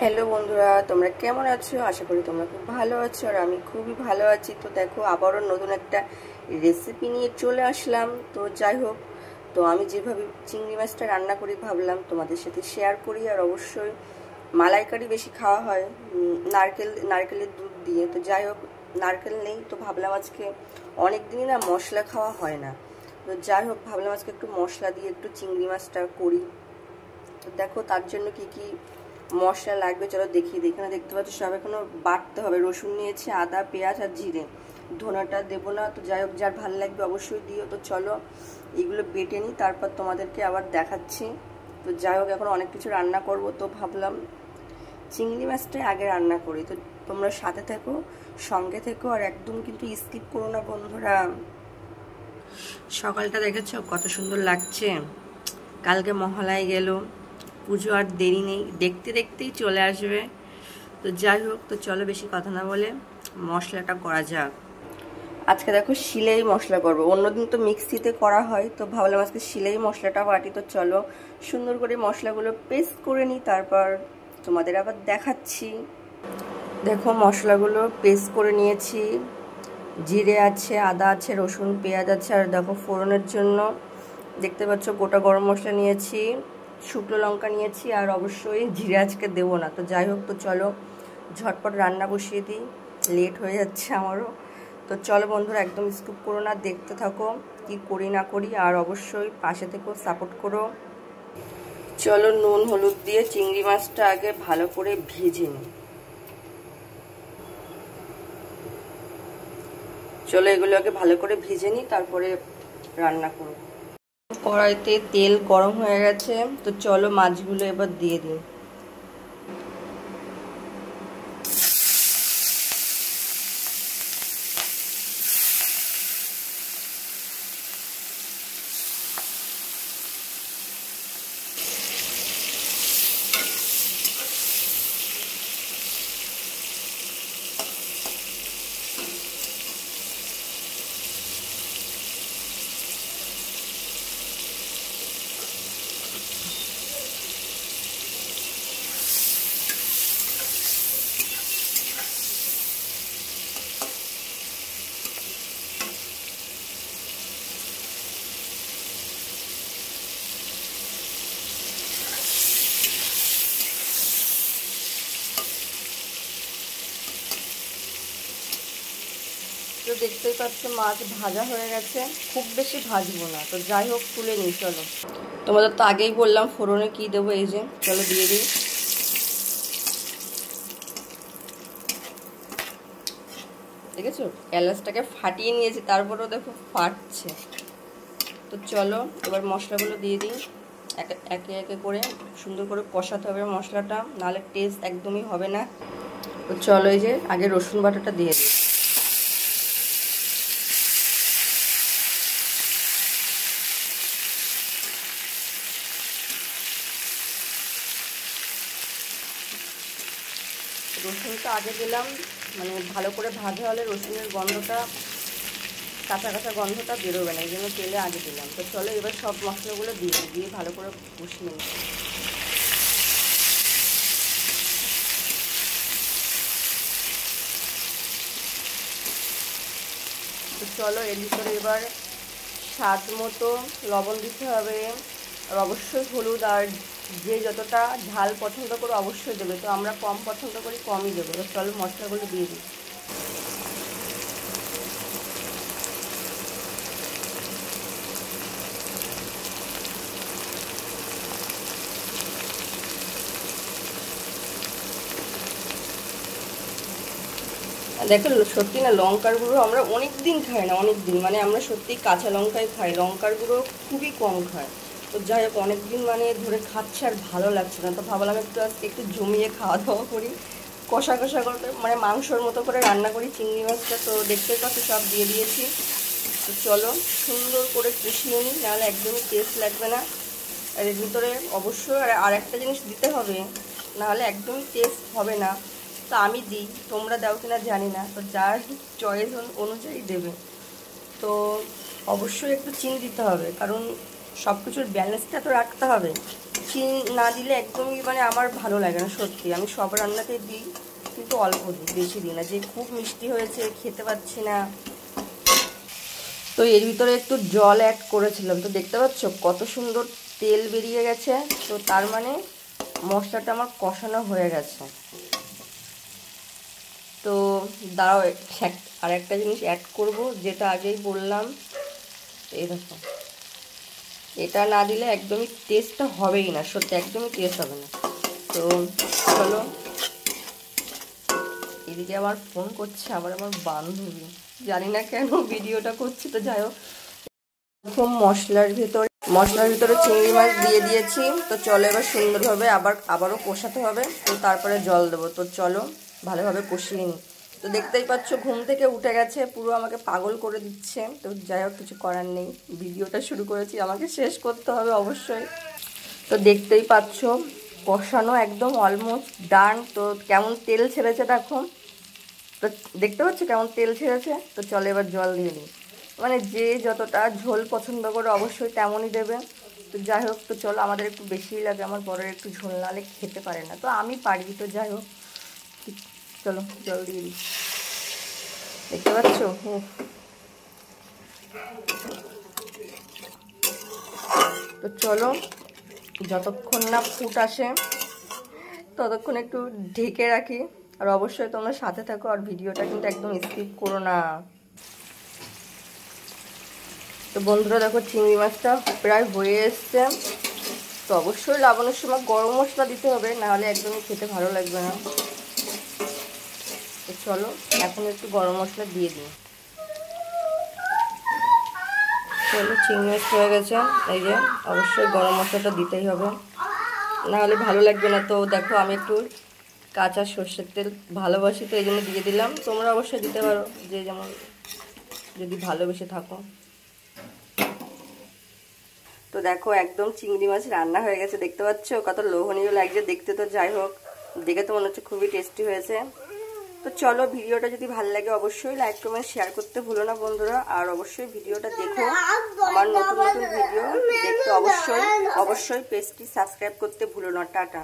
Hello বন্ধুরা, তোমরা কেমন আছো? আশা করি তোমরা খুব ভালো আছো আর আমি খুবই ভালো আছি। তো দেখো, আবারও নতুন একটা রেসিপি নিয়ে চলে আসলাম। তো যাই হোক, তো আমি যেভাবে চিংড়ি মাছটা রান্না করি ভাবলাম তোমাদের সাথে শেয়ার করি। আর অবশ্যই মালাইকারি বেশি খাওয়া হয় নারকেলের দুধ দিয়ে। তো যাই হোক, নারকেল নেই, তো ভাবলাম আজকে অনেক দিনই না মশলা খাওয়া হয় না। তো যাই হোক, ভাবলাম আজকে একটু মশলা দিয়ে একটু চিংড়ি মাছটা করি। তো দেখো, তার জন্য কি কি মশলা লাগবে চলো দেখিয়ে দিই। এখানে দেখতে পাচ্ছ সব এখনো বাটতে হবে। রসুন নিয়েছি, আদা, পেঁয়াজ আর জিরে। ধনেটা দেবো না, তো যাই হোক যার ভালো লাগবে অবশ্যই দিও। তো চলো এইগুলো বেটে নিই, তারপর তোমাদেরকে আবার দেখাচ্ছি। তো যাই হোক, এখন অনেক কিছু রান্না করব, তো ভাবলাম চিংড়ি মাছটাই আগে রান্না করি। তো তোমরা সাথে থেকো, সঙ্গে থেকো, আর একদম কিন্তু স্কিপ করো না বন্ধুরা। সকালটা দেখেছো কত সুন্দর লাগছে। কালকে মহালয়া গেল, পুজো আর দেরি নেই, দেখতে দেখতেই চলে আসবে। তো যাই হোক, তো চলো বেশি কথা না বলে মশলাটা করা যাক। আজকে দেখো শিলেই মশলা করবো, অন্যদিন তো মিক্সিতে করা হয়, তো ভাবলাম আজকে শিলেই মশলাটা বাটি। তো চলো সুন্দর করে মশলাগুলো পেস্ট করে নিই, তারপর তোমাদের আবার দেখাচ্ছি। দেখো মশলাগুলো পেস্ট করে নিয়েছি। জিরে আছে, আদা আছে, রসুন, পেঁয়াজ আছে, আর দেখো ফোড়নের জন্য দেখতে পাচ্ছ গোটা গরম মশলা নিয়েছি, শুকনো লঙ্কা নিয়েছি, আর অবশ্যই জিরে আজকে দেবো না। তো যাই হোক, তো চলো ঝটপট রান্না বসিয়ে দিই, লেট হয়ে যাচ্ছে আমারও। তো চলো বন্ধুরা, একদম স্কিপ করো না, দেখতে থাকো কি করি না করি, আর অবশ্যই পাশে থেকেও সাপোর্ট করো। চলো নুন হলুদ দিয়ে চিংড়ি মাছটা আগে ভালো করে ভেজে নিই। চলো এগুলো আগে ভালো করে ভেজে নিই, তারপরে রান্না করব। কড়াইতে তেল গরম হয়ে গেছে, তো চলো মাছগুলো এবার দিয়ে দিই। তো দেখতেই পাচ্ছ মাছ ভাজা হয়ে গেছে, খুব বেশি ভাজবো না। তো যাই হোক, তুলে নিই। চলো, তোমাদের তো আগেই বললাম ফোড়নে কি দেবো, এই যে চলো দিয়ে দিই। দেখেছো এলাচটাকে ফাটিয়ে নিয়েছি, তারপরেও দেখো ফাটছে। তো চলো এবার মশলাগুলো দিয়ে দিই, একে একে করে সুন্দর করে কষাতে হবে মশলাটা, নাহলে টেস্ট একদমই হবে না। তো চলো এই যে আগে রসুন বাটাটা দিয়ে দিই। রসুনটা আগে দিলাম, মানে ভালো করে ভাজা হলে রসুনের গন্ধটা, কাঁচা কাঁচা গন্ধটা বেরোবে না, এই জন্য তেলে আগে দিলাম। তো চলো এবার সব মশলাগুলো দিয়ে ভালো করে কষিয়ে নিই। তো চলো এর ভিতরে এবার স্বাদ মতো লবণ দিতে হবে, আর অবশ্যই হলুদ, আর যে যতটা ঝাল পছন্দ করো অবশ্যই দেবে। তো আমরা কম পছন্দ করি, কমই দেবো। তো চলো মশলাগুলো দিয়ে দিই। দেখো সত্যি না, লঙ্কার গুঁড়ো আমরা অনেক দিন খাই না, অনেক দিন মানে আমরা সত্যি কাঁচা লঙ্কাই খাই, লঙ্কার গুঁড়ো খুবই কম খাই। তো যাই হোক, অনেকদিন মানে ধরে খাচ্ছে আর ভালো লাগছে না, তো ভাবলাম একটু জমিয়ে খাওয়া দাওয়া করি, কষা কষা করে মানে মাংসর মতো করে রান্না করি চিংড়ি মাছটা। তো দেখতে পাচ্ছ সব দিয়ে দিয়েছি। তো চলো সুন্দর করে কষিয়ে নিই, নাহলে একদমই টেস্ট লাগবে না। আর এর ভিতরে অবশ্যই আর একটা জিনিস দিতে হবে, নাহলে একদমই টেস্ট হবে না। তো আমি দিই, তোমরা দাও কিনা জানি না, তো যার চয়েস অনুযায়ী দেবে। তো অবশ্যই একটু চিনি দিতে হবে, কারণ সব কিছুর ব্যালেন্সটা তো রাখতে হবে। চিনি না দিলে একদমই মানে আমার ভালো লাগে না সত্যি। আমি সব রান্নাতে দিই কিন্তু অল্প দিই, বেশি দিই না, যে খুব মিষ্টি হয়েছে খেতে পাচ্ছি না। তো এর ভিতরে একটু জল অ্যাড করেছিলাম, তো দেখতে পাচ্ছ কত সুন্দর তেল বেরিয়ে গেছে। তো তার মানে মশলাটা আমার কষানো হয়ে গেছে। তো দাঁড়াও আর একটা জিনিস অ্যাড করব, যেটা আগেই বললাম। এই দেখো, এটা না দিলে একদমই টেস্টটা হবেই না, সত্যি একদমই টেস্ট হবে না। তো চলো, এদিকে আবার ফোন করছে আবার আমার বান্ধবী, জানি না কেন ভিডিওটা করছি। তো যাই হোক, প্রথম মশলার ভিতরে চিংড়ি মাছ দিয়ে দিয়েছি। তো চলো এবার সুন্দরভাবে আবারও কষাতে হবে। তো তারপরে জল দেবো। তো চলো ভালোভাবে কষিয়ে নিই। তো দেখতেই পাচ্ছ ঘুম থেকে উঠে গেছে, পুরো আমাকে পাগল করে দিচ্ছে। তো যাই হোক, কিছু করার নেই, ভিডিওটা শুরু করেছি, আমাকে শেষ করতে হবে অবশ্যই। তো দেখতেই পাচ্ছ কষানো একদম অলমোস্ট ডান। তো কেমন তেল ছেড়েছে দেখো, তো দেখতে পাচ্ছ কেমন তেল ছেড়েছে। তো চলো এবার জল দিয়ে নিই। মানে যে যতটা ঝোল পছন্দ করে অবশ্যই তেমনই দেবে। তো যাই হোক, তো চলো, আমাদের একটু বেশিই লাগে, আমার বড়ের একটু ঝোল নালে খেতে পারে না, তো আমি পারি। তো যাই হোক, চলো জল দিয়ে দিই। দেখতে পাচ্ছ তো চলো, যতক্ষণ না ফুট আসে ততক্ষণ একটু ঢেকে রাখি। আর অবশ্যই তোমরা সাথে থাকো, আর ভিডিওটা কিন্তু একদম স্কিপ করো না। তো বন্ধুরা দেখো, চিংড়ি মাছটা প্রায় হয়ে এসছে। তো অবশ্যই লাবানোর সময় গরম মশলা দিতে হবে, নাহলে একদমই খেতে ভালো লাগবে না। তো চলো এখন একটু গরম মশলা দিয়ে দিই। চলো, চিংড়ি মাছ হয়ে গেছে। এই যে অবশ্যই গরম মশলাটা দিতেই হবে, নাহলে ভালো লাগবে না। তো দেখো, আমি একটু কাঁচা সর্ষের তেল ভালোবাসি, তো এই জন্য দিয়ে দিলাম। তোমরা অবশ্যই দিতে পারো, যে যেমন যদি ভালোবেসে থাকো। তো দেখো একদম চিংড়ি মাছ রান্না হয়ে গেছে, দেখতে পাচ্ছ কত লোভনীয় লাগছে দেখতে। তো যাই হোক, দেখে তো মনে হচ্ছে খুবই টেস্টি হয়েছে। তো চলো, ভিডিওটা যদি ভালো লাগে অবশ্যই লাইক কমেন্ট শেয়ার করতে ভুলো না বন্ধুরা। আর অবশ্যই ভিডিওটা দেখো, আমার নতুন নতুন ভিডিও দেখতে অবশ্যই পেজটি সাবস্ক্রাইব করতে ভুলো না। টাটা।